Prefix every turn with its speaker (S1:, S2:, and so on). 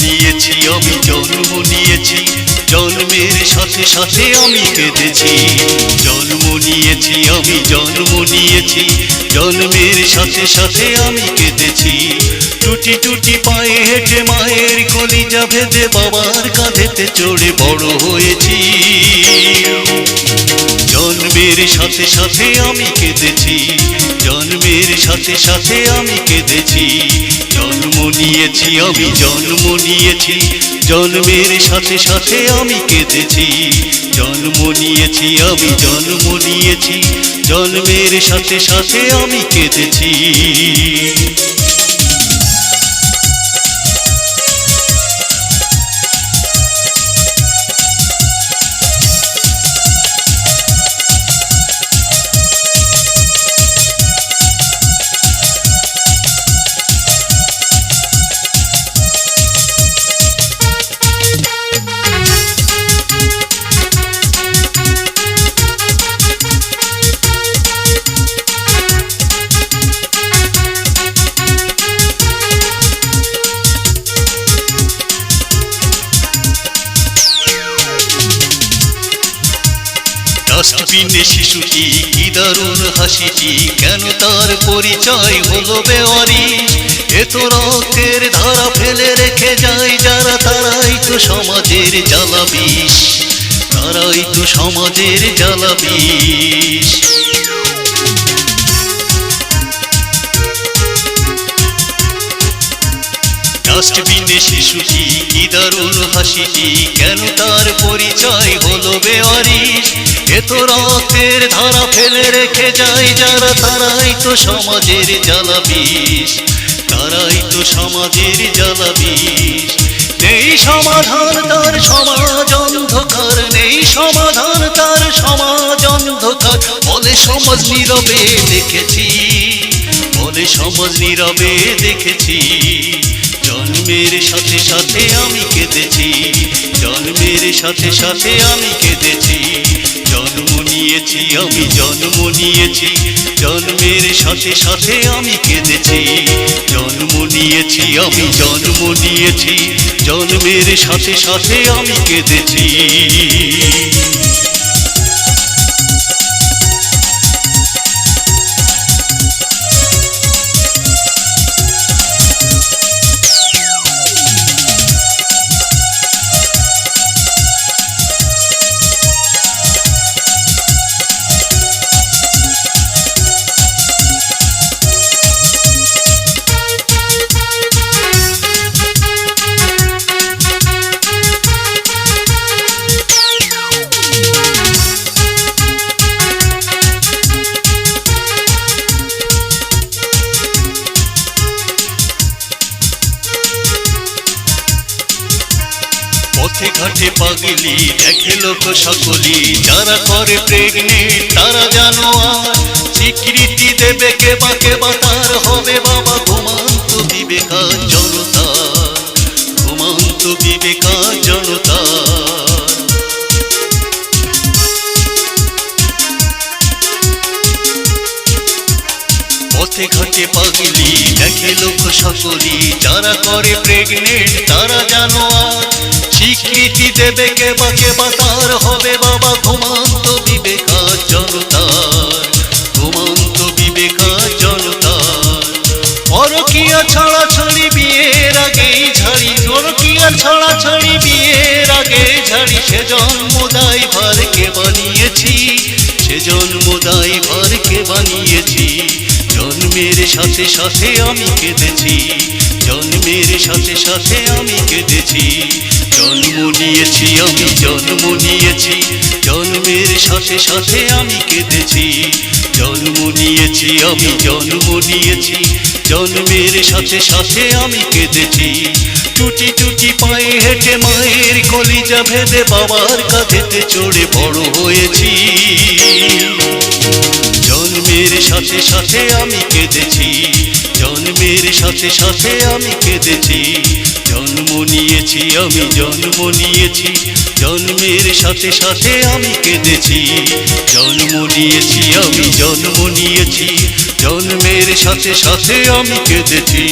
S1: নিয়েছি আমি জন্ম নিয়েছি, জন্মের সাথে সাথে আমি কেঁদেছি। জন্ম নিয়েছি আমি জন্ম নিয়েছি, জন্মের সাথে সাথে আমি কেঁদেছি। টুটি টুটি পায়ে হেঁটে মায়ের কলিজা ভেদে বাবার কাঁধেতে চড়ে বড় হয়েছি। জন্মের সাথে সাথে আমি কেঁদেছি, জন্মের সাথে সাথে আমি কেঁদেছি। জন্ম নিয়েছি আমি জন্ম নিয়েছি, জন্মের সাথে সাথে আমি কেঁদেছি। জন্ম নিয়েছি আমি জন্ম নিয়েছি, জন্মের সাথে সাথে আমি কেঁদেছি। ডাস্টবিনে শিশুটি কি দারুণ হাসিটি, কেন তার পরিচয় হলো বেওয়ারিশ। এত রক্তের ধারা ফেলে রেখে যায় যারা, তারাই তো সমাজের জ্বালা বিষ, তারাই তো সমাজের জ্বালা বিষ। ডাস্টবিনে শিশুটি কি দারুণ হাসিটি, কেন তার পরিচয় হলো বেওয়ারিশ। এত রক্তের ধারা ফেলে রেখে যায় যারা, তারাই তো সমাজের জ্বালা বিষ, তারাই তো সমাজের জ্বালা বিষ। নেই সমাধান তার সমাজ অন্ধকার, নেই সমাধান তার সমাজ অন্ধকার। বলে সমাজ নীরবে দেখেছি, বলে সমাজ নীরবে দেখেছি। জন্মের সাথে সাথে আমি কেঁদেছি, জন্মের সাথে সাথে আমি কেঁদেছি। জন্ম নিয়েছি আমি জন্ম নিয়েছি, জন্মের সাথে সাথে আমি কেঁদেছি। জন্ম নিয়েছি আমি জন্ম নিয়েছি, জন্মের সাথে সাথে আমি কেঁদেছি। পথে ঘাটে পাগলি দেখে লোক সকলি, যারা করে প্রেগনেন্ট তারা জানো আর স্বীকৃতি দেবে কে বা কে বা, তার হবে বাবা ঘুমন্ত বিবেকার জনতা, ঘুমন্ত বিবেকার জনতা। পথে ঘাটে পাগলি দেখে লোক সকলি, যারা করে প্রেগনেন্ট তারা জানো আর স্বীকৃতি দেবে কে বা, তার হবে বাবা ঘুমন্ত বিবেকার জনতার, ঘুমন্ত বিবেকার জনতার। পরকীয়া ছড়াছড়ি বিয়ের আগেই ঝাড়ি, পরকীয়া ছড়াছড়ি বিয়ের আগে ঝাড়ি। সে জন্ম দায়ভারকে বানিয়েছি, সে জন্ম দায়ভারকে বানিয়েছি। জন্মের সাথে সাথে আমি কেঁদেছি, জন্মের সাথে সাথে আমি কেঁদেছি। জন্ম নিয়েছি আমি জন্ম নিয়েছি, জন্মের সাথে সাথে আমি কেঁদেছি। জন্ম নিয়েছি আমি জন্ম নিয়েছি, জন্মের সাথে সাথে আমি কেঁদেছি। টুটি টুটি পায়ে হেঁটে মায়ের কলিজা ভেদে বাবার কাঁধেতে চড়ে বড় হয়েছি। জন্মের সাথে সাথে আমি কেঁদেছি, জন্মের সাথে সাথে আমি কেঁদেছি। জন্ম নিয়েছি আমি জন্ম নিয়েছি, জন্মের সাথে সাথে আমি কেঁদেছি। জন্ম নিয়েছি আমি জন্ম নিয়েছি, জন্মের সাথে সাথে আমি কেঁদেছি।